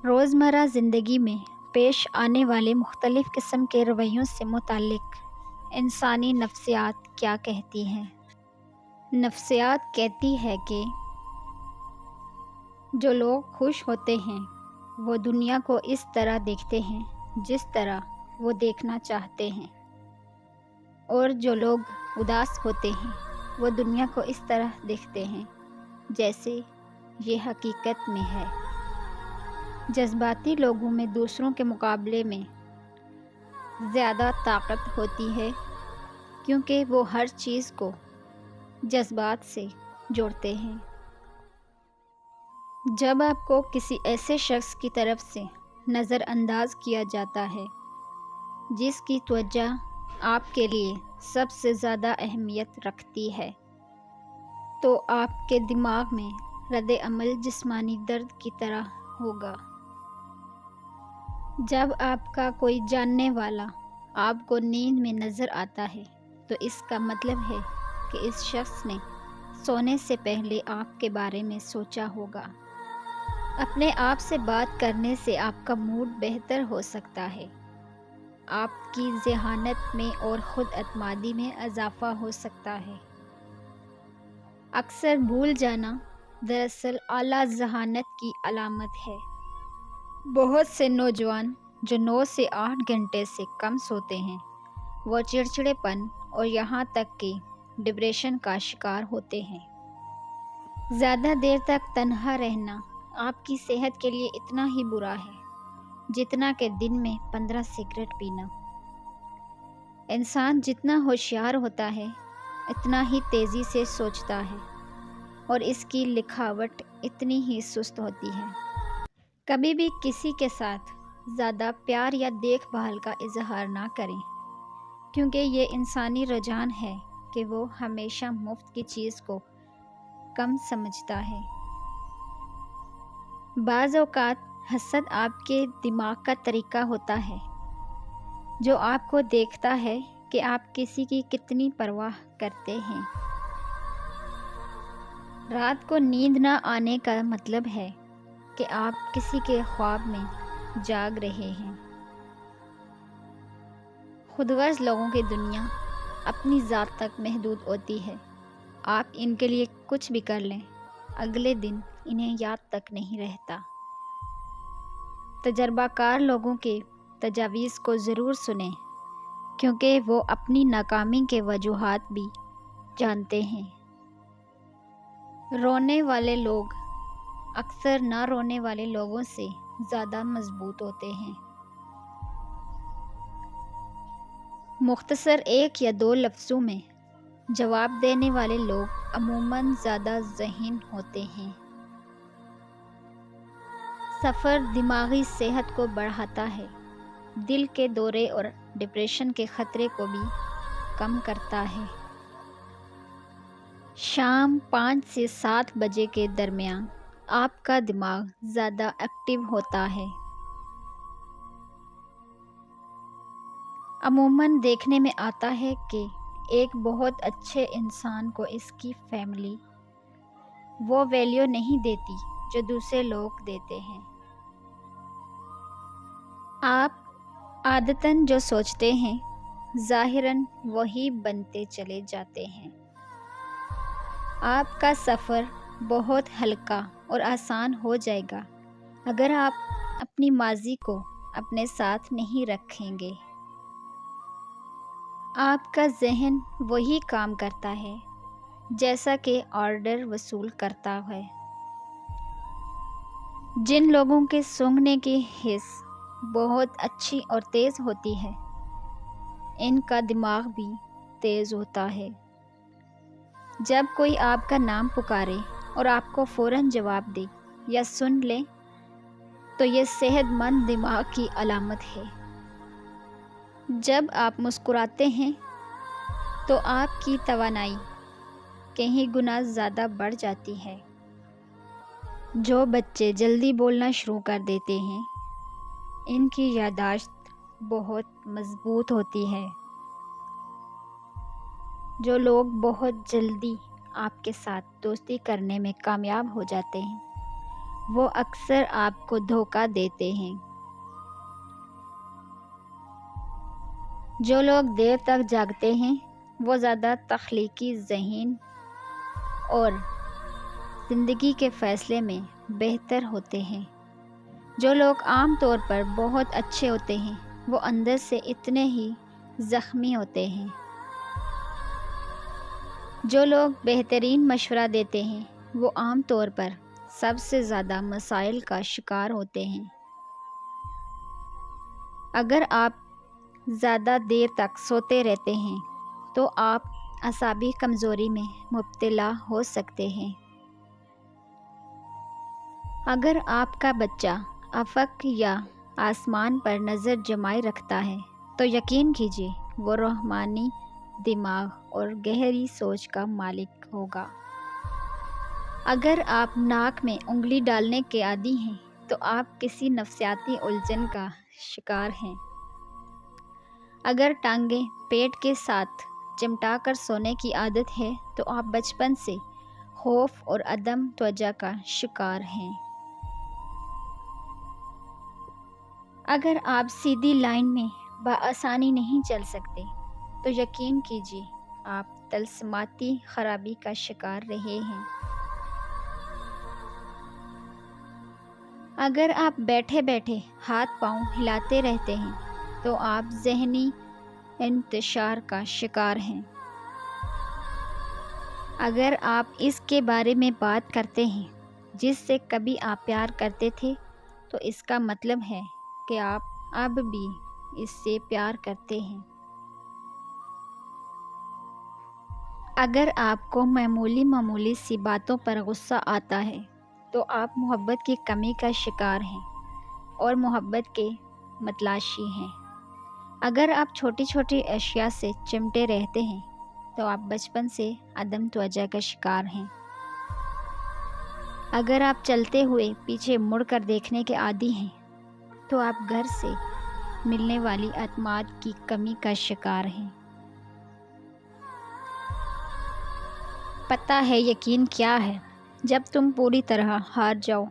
روزمرہ زندگی میں پیش آنے والے مختلف قسم کے رویوں سے متعلق انسانی نفسیات کیا کہتی ہیں؟ نفسیات کہتی ہے کہ جو لوگ خوش ہوتے ہیں وہ دنیا کو اس طرح دیکھتے ہیں جس طرح وہ دیکھنا چاہتے ہیں، اور جو لوگ اداس ہوتے ہیں وہ دنیا کو اس طرح دیکھتے ہیں جیسے یہ حقیقت میں ہے۔ جذباتی لوگوں میں دوسروں کے مقابلے میں زیادہ طاقت ہوتی ہے کیونکہ وہ ہر چیز کو جذبات سے جوڑتے ہیں۔ جب آپ کو کسی ایسے شخص کی طرف سے نظر انداز کیا جاتا ہے جس کی توجہ آپ کے لیے سب سے زیادہ اہمیت رکھتی ہے، تو آپ کے دماغ میں رد عمل جسمانی درد کی طرح ہوگا۔ جب آپ کا کوئی جاننے والا آپ کو نیند میں نظر آتا ہے تو اس کا مطلب ہے کہ اس شخص نے سونے سے پہلے آپ کے بارے میں سوچا ہوگا۔ اپنے آپ سے بات کرنے سے آپ کا موڈ بہتر ہو سکتا ہے، آپ کی ذہانت میں اور خود اعتمادی میں اضافہ ہو سکتا ہے۔ اکثر بھول جانا دراصل اعلیٰ ذہانت کی علامت ہے۔ بہت سے نوجوان جو 9 سے 8 گھنٹے سے کم سوتے ہیں وہ چڑچڑے پن اور یہاں تک کہ ڈپریشن کا شکار ہوتے ہیں۔ زیادہ دیر تک تنہا رہنا آپ کی صحت کے لیے اتنا ہی برا ہے جتنا کہ دن میں 15 سگریٹ پینا۔ انسان جتنا ہوشیار ہوتا ہے اتنا ہی تیزی سے سوچتا ہے اور اس کی لکھاوٹ اتنی ہی سست ہوتی ہے۔ کبھی بھی کسی کے ساتھ زیادہ پیار یا دیکھ بھال کا اظہار نہ کریں، کیونکہ یہ انسانی رجحان ہے کہ وہ ہمیشہ مفت کی چیز کو کم سمجھتا ہے۔ بعض اوقات حسد آپ کے دماغ کا طریقہ ہوتا ہے جو آپ کو دیکھتا ہے کہ آپ کسی کی کتنی پرواہ کرتے ہیں۔ رات کو نیند نہ آنے کا مطلب ہے کہ آپ کسی کے خواب میں جاگ رہے ہیں۔ خود غرض لوگوں کی دنیا اپنی ذات تک محدود ہوتی ہے۔ آپ ان کے لیے کچھ بھی کر لیں، اگلے دن انہیں یاد تک نہیں رہتا۔ تجربہ کار لوگوں کے تجاویز کو ضرور سنیں کیونکہ وہ اپنی ناکامی کے وجوہات بھی جانتے ہیں۔ رونے والے لوگ اکثر نہ رونے والے لوگوں سے زیادہ مضبوط ہوتے ہیں۔ مختصر 1 یا 2 لفظوں میں جواب دینے والے لوگ عموماً زیادہ ذہین ہوتے ہیں۔ سفر دماغی صحت کو بڑھاتا ہے، دل کے دورے اور ڈپریشن کے خطرے کو بھی کم کرتا ہے۔ شام 5 سے 7 بجے کے درمیان آپ کا دماغ زیادہ ایکٹیو ہوتا ہے۔ عموماً دیکھنے میں آتا ہے کہ ایک بہت اچھے انسان کو اس کی فیملی وہ ویلیو نہیں دیتی جو دوسرے لوگ دیتے ہیں۔ آپ عادتاً جو سوچتے ہیں ظاہراً وہی بنتے چلے جاتے ہیں۔ آپ کا سفر بہت ہلکا اور آسان ہو جائے گا اگر آپ اپنی ماضی کو اپنے ساتھ نہیں رکھیں گے۔ آپ کا ذہن وہی کام کرتا ہے جیسا کہ آرڈر وصول کرتا ہے۔ جن لوگوں کے سونگھنے کی حس بہت اچھی اور تیز ہوتی ہے ان کا دماغ بھی تیز ہوتا ہے۔ جب کوئی آپ کا نام پکارے اور آپ کو فوراً جواب دے یا سن لے تو یہ صحت مند دماغ کی علامت ہے۔ جب آپ مسکراتے ہیں تو آپ کی توانائی کئی گنا زیادہ بڑھ جاتی ہے۔ جو بچے جلدی بولنا شروع کر دیتے ہیں ان کی یادداشت بہت مضبوط ہوتی ہے۔ جو لوگ بہت جلدی آپ کے ساتھ دوستی کرنے میں کامیاب ہو جاتے ہیں وہ اکثر آپ کو دھوکہ دیتے ہیں۔ جو لوگ دیر تک جاگتے ہیں وہ زیادہ تخلیقی ذہین اور زندگی کے فیصلے میں بہتر ہوتے ہیں۔ جو لوگ عام طور پر بہت اچھے ہوتے ہیں وہ اندر سے اتنے ہی زخمی ہوتے ہیں۔ جو لوگ بہترین مشورہ دیتے ہیں وہ عام طور پر سب سے زیادہ مسائل کا شکار ہوتے ہیں۔ اگر آپ زیادہ دیر تک سوتے رہتے ہیں تو آپ اعصابی کمزوری میں مبتلا ہو سکتے ہیں۔ اگر آپ کا بچہ افق یا آسمان پر نظر جمائے رکھتا ہے تو یقین کیجیے وہ روحانی دماغ اور گہری سوچ کا مالک ہوگا۔ اگر آپ ناک میں انگلی ڈالنے کے عادی ہیں تو آپ کسی نفسیاتی الجھن کا شکار ہیں۔ اگر ٹانگیں پیٹ کے ساتھ چمٹا کر سونے کی عادت ہے تو آپ بچپن سے خوف اور عدم توجہ کا شکار ہیں۔ اگر آپ سیدھی لائن میں بآسانی نہیں چل سکتے تو یقین کیجیے آپ طلسماتی خرابی کا شکار رہے ہیں۔ اگر آپ بیٹھے بیٹھے ہاتھ پاؤں ہلاتے رہتے ہیں تو آپ ذہنی انتشار کا شکار ہیں۔ اگر آپ اس کے بارے میں بات کرتے ہیں جس سے کبھی آپ پیار کرتے تھے تو اس کا مطلب ہے کہ آپ اب بھی اس سے پیار کرتے ہیں۔ اگر آپ کو معمولی سی باتوں پر غصہ آتا ہے تو آپ محبت کی کمی کا شکار ہیں اور محبت کے متلاشی ہیں۔ اگر آپ چھوٹی چھوٹی اشیاء سے چمٹے رہتے ہیں تو آپ بچپن سے عدم توجہ کا شکار ہیں۔ اگر آپ چلتے ہوئے پیچھے مڑ کر دیکھنے کے عادی ہیں تو آپ گھر سے ملنے والی اعتماد کی کمی کا شکار ہیں۔ پتہ ہے یقین کیا ہے؟ جب تم پوری طرح ہار جاؤ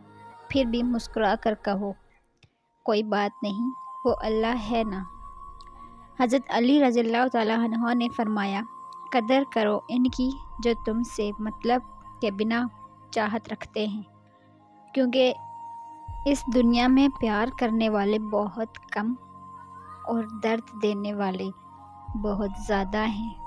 پھر بھی مسکرا کر کہو کوئی بات نہیں، وہ اللہ ہے نا۔ حضرت علی رضی اللہ تعالیٰ عنہ نے فرمایا قدر کرو ان کی جو تم سے مطلب کے بنا چاہت رکھتے ہیں، کیونکہ اس دنیا میں پیار کرنے والے بہت کم اور درد دینے والے بہت زیادہ ہیں۔